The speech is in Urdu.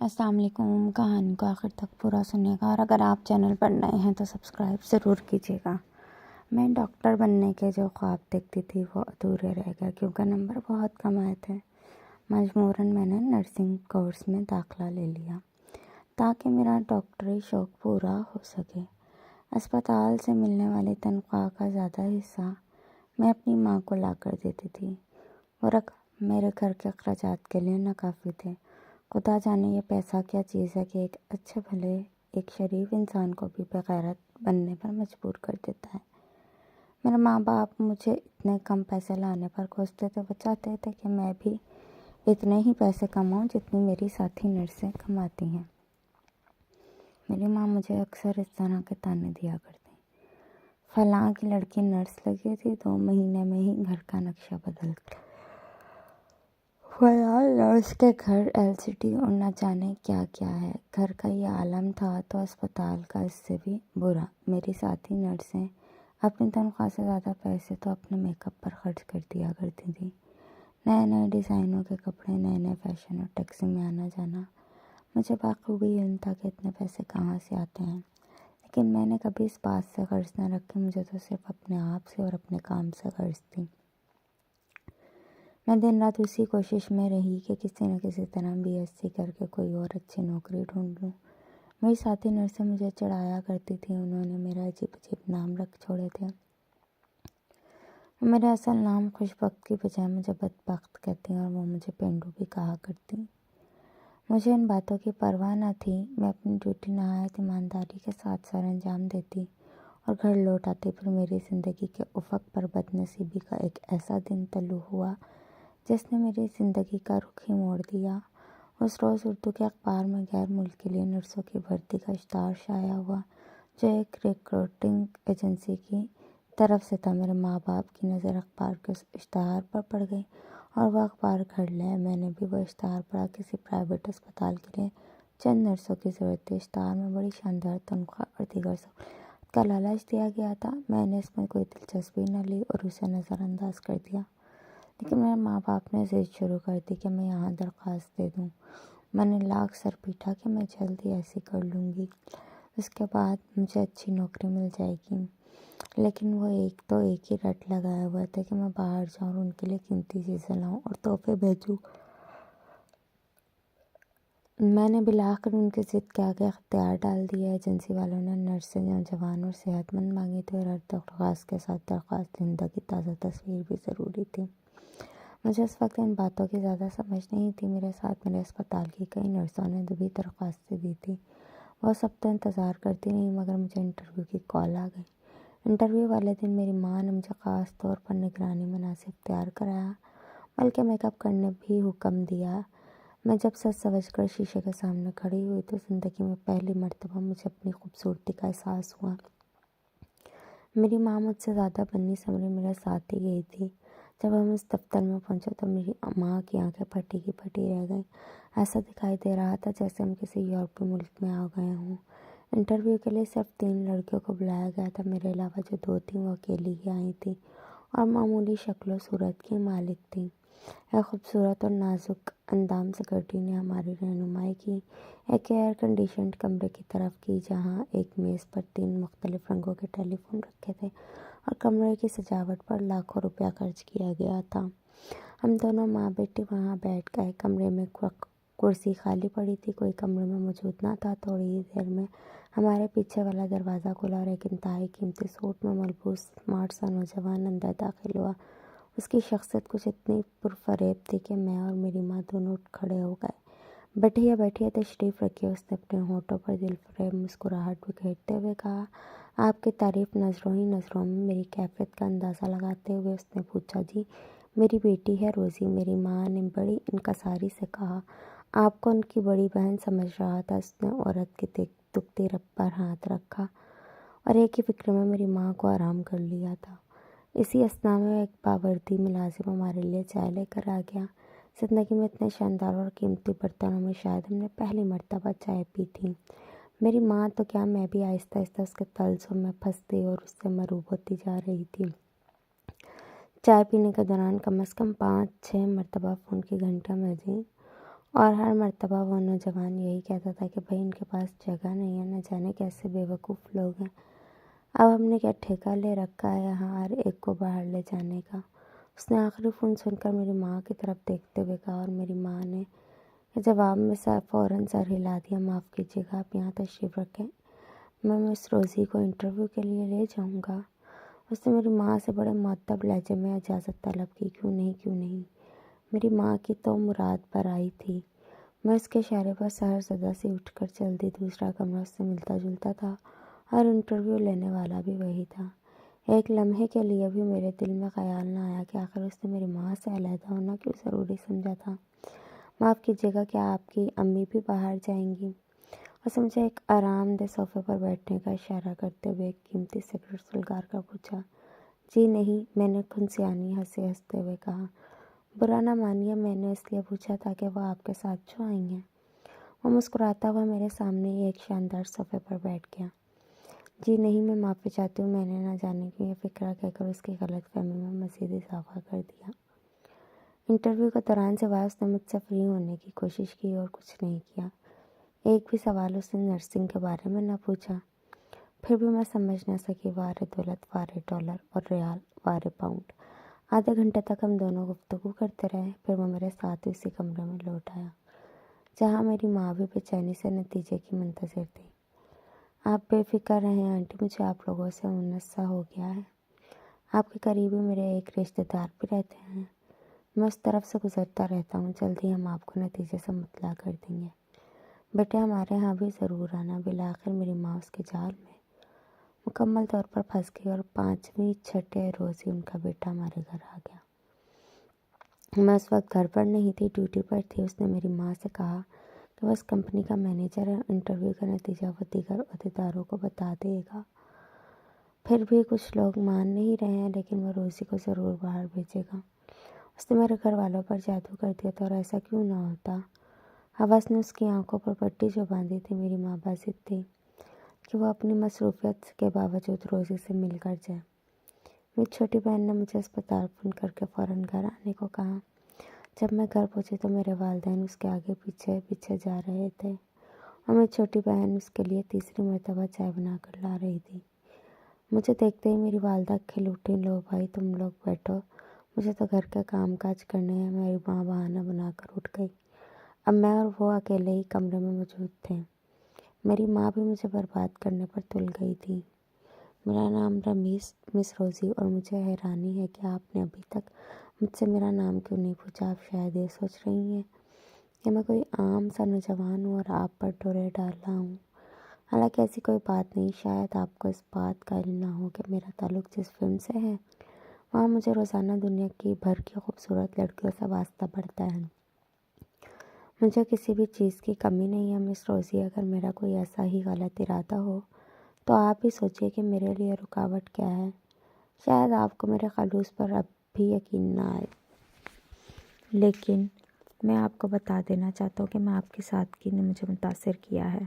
السلام علیکم۔ کہانی کو آخر تک پورا سنیے گا، اور اگر آپ چینل پر نئے ہیں تو سبسکرائب ضرور کیجیے گا۔ میں ڈاکٹر بننے کے جو خواب دیکھتی تھی وہ ادھورے رہ گئے کیونکہ نمبر بہت کم آئے تھے۔ مجبوراً میں نے نرسنگ کورس میں داخلہ لے لیا تاکہ میرا ڈاکٹری شوق پورا ہو سکے۔ اسپتال سے ملنے والی تنخواہ کا زیادہ حصہ میں اپنی ماں کو لا کر دیتی تھی۔ وہ رقم میرے گھر کے اخراجات کے لیے ناکافی تھے۔ خدا جانے یہ پیسہ کیا چیز ہے کہ ایک اچھے بھلے ایک شریف انسان کو بھی بغیرت بننے پر مجبور کر دیتا ہے۔ میرے ماں باپ مجھے اتنے کم پیسے لانے پر کوستے تھے۔ وہ چاہتے تھے کہ میں بھی اتنے ہی پیسے کماؤں جتنی میری ساتھی نرسیں کماتی ہیں۔ میری ماں مجھے اکثر اس طرح کے تانے دیا کرتی: فلاں کی لڑکی نرس لگی تھی، 2 مہینے میں ہی گھر کا نقشہ بدل گیا۔ فلاں نرس کے گھر LCD اور نہ جانے کیا کیا ہے۔ گھر کا یہ عالم تھا تو اسپتال کا اس سے بھی برا۔ میری ساتھی نرسیں اپنی تنخواہ سے زیادہ پیسے تو اپنے میک اپ پر خرچ کر دیا کرتی تھیں۔ نئے نئے ڈیزائنوں کے کپڑے، نئے نئے فیشن اور ٹیکسی میں آنا جانا۔ مجھے بخوبی علم تھا کہ اتنے پیسے کہاں سے آتے ہیں، لیکن میں نے کبھی اس بات سے غرض نہ رکھی۔ مجھے تو صرف اپنے آپ سے اور اپنے کام سے غرض تھی۔ میں دن رات اسی کوشش میں رہی کہ کسی نہ کسی طرح BSc کر کے کوئی اور اچھی نوکری ڈھونڈ لوں۔ میری ساتھی نرسیں مجھے چڑھایا کرتی تھیں۔ انہوں نے میرا عجیب عجیب نام رکھ چھوڑے تھے۔ میرے اصل نام خوشبخت کی بجائے مجھے بدبخت کہتی اور وہ مجھے پینڈو بھی کہا کرتی۔ مجھے ان باتوں کی پرواہ نہ تھی۔ میں اپنی ڈیوٹی نہایت ایمانداری کے ساتھ سر انجام دیتی اور گھر لوٹ آتی۔ پھر میری زندگی کے افق پر بد نصیبی کا ایک ایسا دن طلوع ہوا جس نے میری زندگی کا رخ ہی موڑ دیا۔ اس روز اردو کے اخبار میں غیر ملک کے لیے نرسوں کی بھرتی کا اشتہار شائع ہوا جو ایک ریکروٹنگ ایجنسی کی طرف سے تھا۔ میرے ماں باپ کی نظر اخبار کے اس اشتہار پر پڑ گئی اور وہ اخبار گھر لائے۔ میں نے بھی وہ اشتہار پڑھا۔ کسی پرائیویٹ اسپتال کے لیے چند نرسوں کی ضرورت تھی۔ اشتہار میں بڑی شاندار تنخواہ اور دیگر سہولیات کا لالچ دیا گیا تھا۔ میں نے اس میں کوئی دلچسپی نہ لی اور اسے نظر انداز کر دیا، لیکن میرے ماں باپ نے ضد شروع کر دی کہ میں یہاں درخواست دے دوں۔ میں نے لاکھ سر پیٹا کہ میں جلد ہی ایسی کر لوں گی، اس کے بعد مجھے اچھی نوکری مل جائے گی۔ لیکن وہ ایک ہی رٹ لگائے ہوئے تھے کہ میں باہر جاؤں اور ان کے لیے قیمتی چیزیں لاؤں اور تحفے بھیجوں۔ میں نے بالآخر ان کی ضد کے آگے اختیار ڈال دیا۔ ایجنسی والوں نے نرسیں نوجوان اور صحت مند مانگی تھی اور ہر درخواست کے ساتھ درخواست دہندہ کی تازہ تصویر بھی ضروری تھی۔ مجھے اس وقت ان باتوں کی زیادہ سمجھ نہیں تھی۔ میرے ساتھ میرے اسپتال کی کئی نرسوں نے بھی درخواستیں دی تھیں۔ وہ سب تو انتظار کرتی رہیں، مگر مجھے انٹرویو کی کال آ گئی۔ انٹرویو والے دن میری ماں نے مجھے خاص طور پر نگرانی مناسب سے اختیار کرایا، بلکہ میک اپ کرنے بھی حکم دیا۔ میں جب سج سنور کر شیشے کے سامنے کھڑی ہوئی تو زندگی میں پہلی مرتبہ مجھے اپنی خوبصورتی کا احساس ہوا۔ میری ماں مجھ سے زیادہ بنی سنوری میرے ساتھ ہی گئی تھی۔ جب ہم اس دفتر میں پہنچے تو میری ماں کی آنکھیں پھٹی کی پھٹی رہ گئیں۔ ایسا دکھائی دے رہا تھا جیسے ہم کسی یورپی ملک میں آ گئے ہوں۔ انٹرویو کے لیے صرف 3 لڑکیوں کو بلایا گیا تھا۔ میرے علاوہ جو 2 تھیں وہ اکیلی ہی آئی تھیں اور معمولی شکل و صورت کی مالک تھیں۔ ایک خوبصورت اور نازک اندام سیکرٹری نے ہماری رہنمائی کی، ایک ایئر کنڈیشنڈ کمرے کی طرف کی جہاں ایک میز پر 3 مختلف رنگوں کے ٹیلی فون رکھے تھے اور کمرے کی سجاوٹ پر لاکھوں روپیہ خرچ کیا گیا تھا۔ ہم دونوں ماں بیٹی وہاں بیٹھ گئے۔ کمرے میں کرسی خالی پڑی تھی، کوئی کمرے میں موجود نہ تھا۔ تھوڑی ہی دیر میں ہمارے پیچھے والا دروازہ کھلا اور ایک انتہائی قیمتی سوٹ میں ملبوس اسمارٹ سا نوجوان اندر داخل ہوا۔ اس کی شخصیت کچھ اتنی پرفریب تھی کہ میں اور میری ماں دونوں اٹھ کھڑے ہو گئے۔ بیٹھیے بیٹھیے، تشریف رکھیے، اس نے اپنے ہونٹوں پر دل فریب مسکراہٹ بکھیرتے ہوئے کہا۔ آپ کی تعریف نظروں ہی نظروں میں میری کیفیت کا اندازہ لگاتے ہوئے اس نے پوچھا، جی میری بیٹی ہے روزی۔ میری ماں نے بڑی انکساری سے کہا۔ آپ کو ان کی بڑی بہن سمجھ رہا تھا۔ اس نے عورت کی دکھتی رگ پر ہاتھ رکھا اور ایک ہی فکر میں میری ماں کو آرام کر لیا تھا۔ اسی اثنا میں ایک باوردی ملازم ہمارے لیے چائے لے کر آ گیا۔ زندگی میں اتنے شاندار اور قیمتی برتنوں میں شاید ہم نے پہلی مرتبہ چائے پی تھی۔ میری ماں تو کیا، میں بھی آہستہ آہستہ اس کے تلسم میں پھنستی اور اس سے مرعوب ہوتی جا رہی تھی۔ چائے پینے کے دوران کم از کم 5-6 مرتبہ فون کی گھنٹیاں بجیں اور ہر مرتبہ وہ نوجوان یہی کہتا تھا کہ بھائی ان کے پاس جگہ نہیں ہے، نہ جانے کیسے بیوقوف لوگ ہیں، اب ہم نے کیا ٹھیکہ لے رکھا ہے یہاں ہر ایک کو باہر لے جانے کا۔ اس نے آخری فون سن کر میری ماں کی طرف دیکھتے ہوئے کہا، اور میری ماں نے جواب میں فوراً سر ہلا دیا، معاف کیجیے گا، آپ یہاں تشریف رکھیں، میں مس روزی کو انٹرویو کے لیے لے جاؤں گا۔ اس نے میری ماں سے بڑے مؤدب لہجے میں اجازت طلب کی۔ کیوں نہیں، میری ماں کی تو مراد پر آئی تھی۔ میں اس کے اشارے پر سحر زدہ سی اٹھ کر چل دی۔ دوسرا کمرہ اس سے ملتا جلتا تھا اور انٹرویو لینے والا بھی وہی تھا۔ ایک لمحے کے لیے بھی میرے دل میں خیال نہ آیا کہ آخر اس نے میری ماں سے علیحدہ ہونا کیوں ضروری سمجھا تھا۔ معاف کیجیے گا، کیا آپ کی امی بھی باہر جائیں گی؟ اس نے مجھے ایک آرام دہ صوفے پر بیٹھنے کا اشارہ کرتے ہوئے ایک قیمتی سگریٹ سلگار کر پوچھا۔ جی نہیں، میں نے کھنسیانی ہنستے ہوئے کہا۔ برا نہ مانیے، میں نے اس لیے پوچھا تھا کہ وہ آپ کے ساتھ جو آئی ہیں۔ وہ مسکراتا ہوا میرے سامنے ہی ایک شاندار صوفے پر بیٹھ گیا۔ جی نہیں، میں معافی چاہتی ہوں، میں نے نہ جانے کیوں یہ فکرہ کہہ کر اس کی غلط فہمی میں مزید اضافہ کر دیا۔ انٹرویو کے دوران سوائے اس نے مجھ سے فری ہونے کی کوشش کی اور کچھ نہیں کیا۔ ایک بھی سوال اس نے نرسنگ کے بارے میں نہ پوچھا۔ پھر بھی میں سمجھ نہ سکی، وارے دولت وارے ڈالر اور ریال وارے پاؤنڈ۔ آدھے گھنٹے تک ہم دونوں گفتگو کرتے رہے، پھر وہ میرے ساتھ ہی اسی کمرے میں لوٹ آیا جہاں میری ماں بھی بے چینی سے نتیجے کی منتظر تھی۔ آپ بے فکر رہیں آنٹی، مجھے آپ لوگوں سے انس سا ہو گیا ہے۔ آپ کے قریب ہی میرے ایک رشتہ دار بھی رہتے ہیں، میں اس طرف سے گزرتا رہتا ہوں، جلدی ہم آپ کو نتیجے سے مطلع کر دیں گے۔ بیٹے ہمارے ہاں بھی ضرور آنا۔ بالآخر میری ماں اس کے جال میں مکمل طور پر پھنس گئی اور 5ویں چھٹے روز ہی ان کا بیٹا ہمارے گھر آ گیا۔ میں اس وقت گھر پر نہیں تھی، ڈیوٹی پر تھی۔ اس نے میری ماں سے کہا کہ وہ اس کمپنی کا مینیجر ہے، انٹرویو کا نتیجہ وہ دیگر عہدیداروں کو بتا دے گا۔ پھر بھی کچھ لوگ مان نہیں رہے ہیں، لیکن وہ روزی کو ضرور باہر بھیجے گا۔ اس نے میرے گھر والوں پر جادو کر دیا تھا، اور ایسا کیوں نہ ہوتا۔ حوث نے اس کی آنکھوں پر پٹی جو باندھی تھی، میری ماں بازد تھی کہ وہ اپنی مصروفیت کے باوجود روزی سے مل کر جائے۔ میری چھوٹی بہن نے مجھے اسپتال فون کر کے فوراً گھر آنے کو کہا۔ جب میں گھر پہنچی تو میرے والدین اس کے آگے پیچھے جا رہے تھے اور میری چھوٹی بہن اس کے لیے تیسری مرتبہ چائے بنا کر لا رہی تھی۔ مجھے دیکھتے ہی میری والدہ کھل اٹھی، لو بھائی تم لوگ بیٹھو، مجھے تو گھر کے کام کاج کرنے ہیں۔ میری ماں بہانہ بنا کر اٹھ گئی۔ اب میں اور وہ اکیلے ہی کمرے میں موجود تھے۔ میری ماں بھی مجھے برباد کرنے پر تل گئی تھی۔ میرا نام رمیز، مس روزی، اور مجھے حیرانی ہے کہ آپ نے ابھی تک مجھ سے میرا نام کیوں نہیں پوچھا۔ آپ شاید یہ سوچ رہی ہیں کہ میں کوئی عام سا نوجوان ہوں اور آپ پر ڈورے ڈال رہا ہوں، حالانکہ ایسی کوئی بات نہیں۔ شاید آپ کو اس بات کا علم نہ ہو کہ میرا تعلق جس فرم سے ہے وہاں مجھے روزانہ دنیا کی بھر کی خوبصورت لڑکیوں سے واسطہ پڑتا ہے۔ مجھے کسی بھی چیز کی کمی نہیں ہے مس روزی۔ اگر میرا کوئی ایسا ہی غلط ارادہ ہو تو آپ ہی سوچیے کہ میرے لیے رکاوٹ کیا ہے۔ شاید آپ کو میرے خلوص پر اب بھی یقین نہ آئے، لیکن میں آپ کو بتا دینا چاہتا ہوں کہ میں آپ کی سادگی نے مجھے متاثر کیا ہے۔